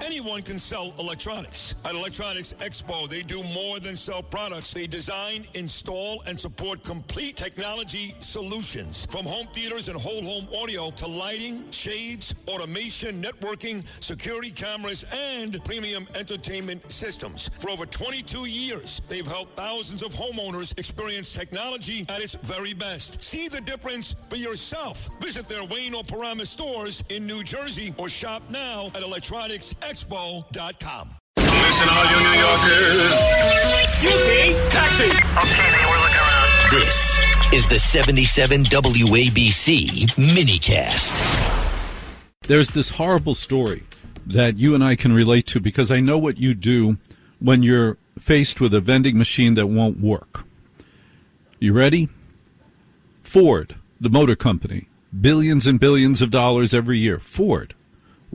Anyone can sell electronics. At Electronics Expo, they do more than sell products. They design, install, and support complete technology solutions. From home theaters and whole home audio to lighting, shades, automation, networking, security cameras, and premium entertainment systems. For over 22 years, they've helped thousands of homeowners experience technology at its very best. See the difference for yourself. Visit their Wayne or Paramus stores in New Jersey or shop now at electronicsexpo.com. Listen, all you New Yorkers. Excuse me. Taxi. Okay, man, we're looking around. This is the 77 WABC minicast. There's this horrible story that you and I can relate to because I know what you do when you're faced with a vending machine that won't work. You ready? Ford, the motor company, billions and billions of dollars every year. Ford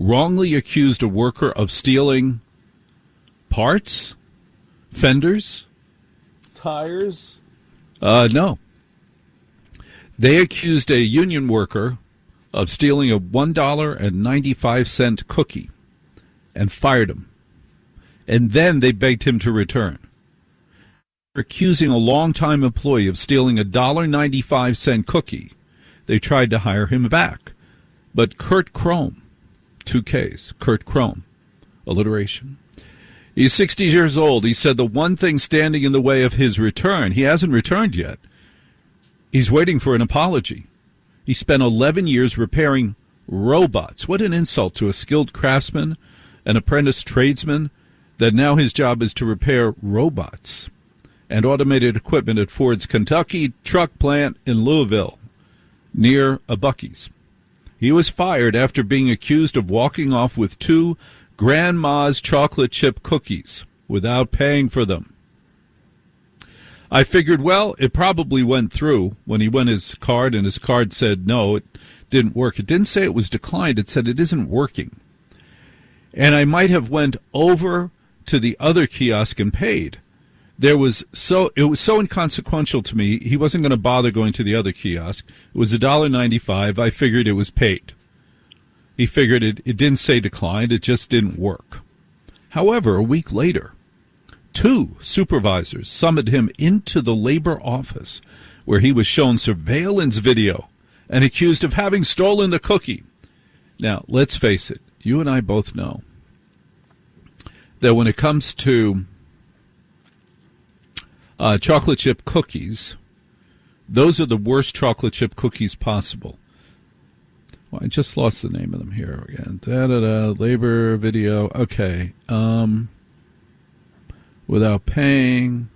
wrongly accused a worker of stealing parts, fenders, tires. No. They accused a union worker of stealing a $1.95 cookie and fired him. And then they begged him to return. Accusing a longtime employee of stealing a $1.95 cookie, they tried to hire him back. But Kurt Chrome, 2 Ks, Kurt Chrome, alliteration. He's 60 years old. He said the one thing standing in the way of his return, he hasn't returned yet. He's waiting for an apology. He spent 11 years repairing robots. What an insult to a skilled craftsman, an apprentice tradesman, that now his job is to repair robots and automated equipment at Ford's Kentucky truck plant in Louisville, near a Buc-ee's. He was fired after being accused of walking off with 2 Grandma's chocolate chip cookies without paying for them. I figured, well, it probably went through when he went his card, and his card said, no, it didn't work. It didn't say it was declined. It said it isn't working. And I might have went over to the other kiosk and paid. It was so inconsequential to me, he wasn't going to bother going to the other kiosk. It was $1.95. I figured it was paid. He figured it didn't say declined. It just didn't work. However, a week later, 2 supervisors summoned him into the labor office where he was shown surveillance video and accused of having stolen the cookie. Now, let's face it, you and I both know that when it comes to chocolate chip cookies, those are the worst chocolate chip cookies possible. Well, I just lost the name of them here again. Labor video. Okay. Without paying.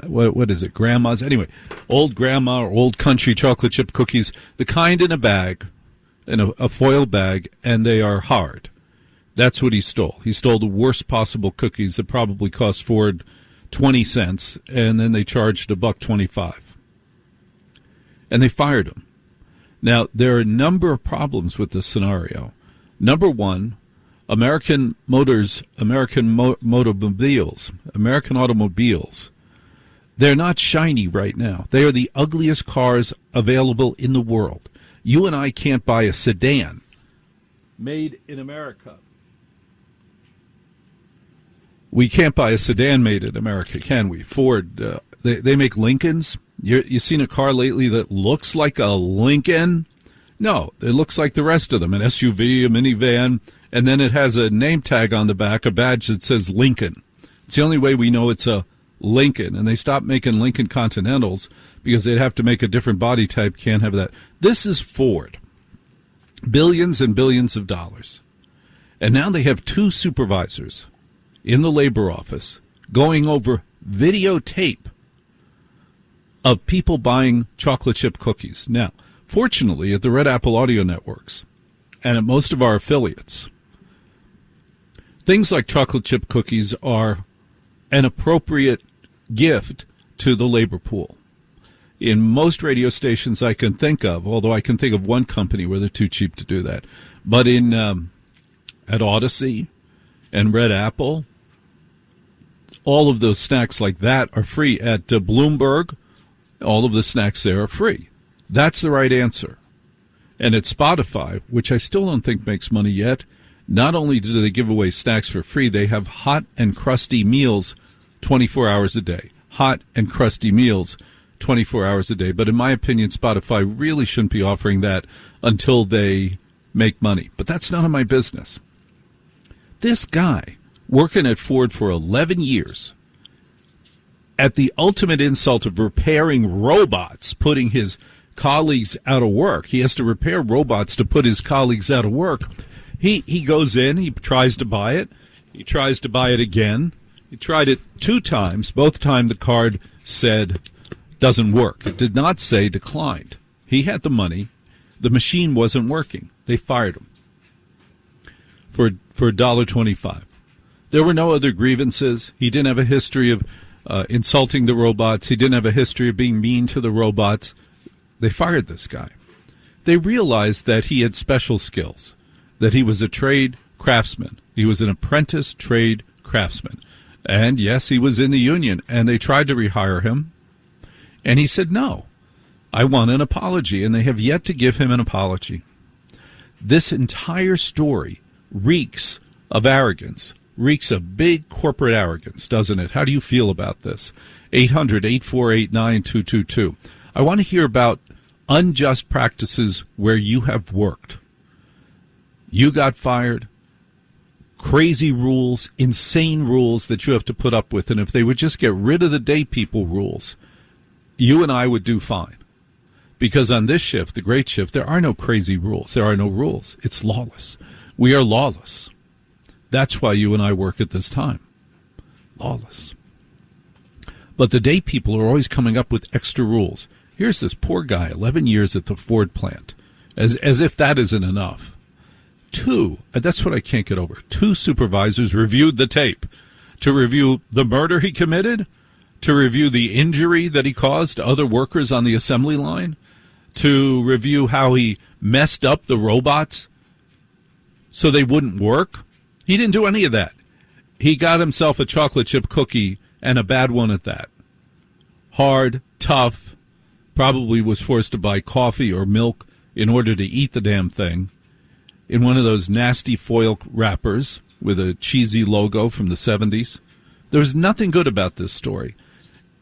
What is it? Grandma's. Anyway, old grandma or old country chocolate chip cookies, the kind in a bag, in a foil bag, and they are hard. That's what he stole. He stole the worst possible cookies that probably cost Ford 20 cents, and then they charged $1.25. And they fired him. Now, there are a number of problems with this scenario. Number one, American automobiles, they're not shiny right now. They are the ugliest cars available in the world. You and I can't buy a sedan made in America. We can't buy a sedan made in America, can we? Ford, they make Lincolns. You seen a car lately that looks like a Lincoln? No, it looks like the rest of them, an SUV, a minivan, and then it has a name tag on the back, a badge that says Lincoln. It's the only way we know it's a Lincoln, and they stopped making Lincoln Continentals because they'd have to make a different body type. Can't have that. This is Ford. Billions and billions of dollars. And now they have 2 supervisors in the labor office going over videotape of people buying chocolate chip cookies. Now, fortunately, at the Red Apple Audio Networks and at most of our affiliates, things like chocolate chip cookies are an appropriate gift to the labor pool. In most radio stations I can think of, although I can think of one company where they're too cheap to do that, but at Odyssey and Red Apple, all of those snacks like that are free. At Bloomberg, all of the snacks there are free. That's the right answer. And at Spotify, which I still don't think makes money yet, Not only do they give away snacks for free, they have hot and crusty meals 24 hours a day. Hot and crusty meals 24 hours a day. But in my opinion, Spotify really shouldn't be offering that until they make money. But that's none of my business. This guy, working at Ford for 11 years, at the ultimate insult of repairing robots, putting his colleagues out of work. He has to repair robots to put his colleagues out of work. He goes in, he tries to buy it. He tries to buy it again. He tried it 2 times. Both times the card said doesn't work. It did not say declined. He had the money. The machine wasn't working. They fired him for $1.25. There were no other grievances. He didn't have a history of insulting the robots. He didn't have a history of being mean to the robots. They fired this guy. They realized that he had special skills, that he was a trade craftsman. He was an apprentice trade craftsman. And yes, he was in the union, and they tried to rehire him. And he said, no, I want an apology, and they have yet to give him an apology. This entire story reeks of arrogance, reeks of big corporate arrogance, doesn't it? How do you feel about this? 800-848-9222. I want to hear about unjust practices where you have worked. You got fired. Crazy rules, insane rules that you have to put up with. And if they would just get rid of the day people rules, you and I would do fine. Because on this shift, the great shift, there are no crazy rules. There are no rules. It's lawless. We are lawless. That's why you and I work at this time. Lawless. But the day people are always coming up with extra rules. Here's this poor guy, 11 years at the Ford plant, as if that isn't enough. 2, that's what I can't get over. 2 supervisors reviewed the tape to review the murder he committed, to review the injury that he caused to other workers on the assembly line, to review how he messed up the robots so they wouldn't work. He didn't do any of that. He got himself a chocolate chip cookie, and a bad one at that. Hard, tough, probably was forced to buy coffee or milk in order to eat the damn thing, in one of those nasty foil wrappers with a cheesy logo from the 70s. There was nothing good about this story.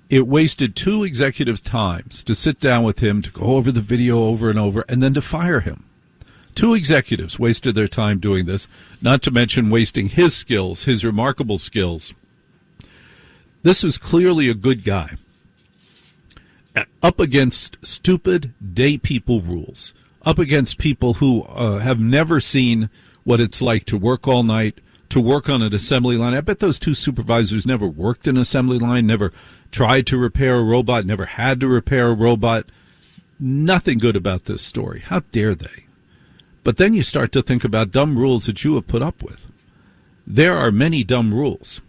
It wasted 2 executives' times to sit down with him, to go over the video over and over, and then to fire him. 2 executives wasted their time doing this, not to mention wasting his skills, his remarkable skills. This is clearly a good guy. Up against stupid day people rules. Up against people who have never seen what it's like to work all night, to work on an assembly line. I bet those 2 supervisors never worked an assembly line, never tried to repair a robot, never had to repair a robot. Nothing good about this story. How dare they? But then you start to think about dumb rules that you have put up with. There are many dumb rules.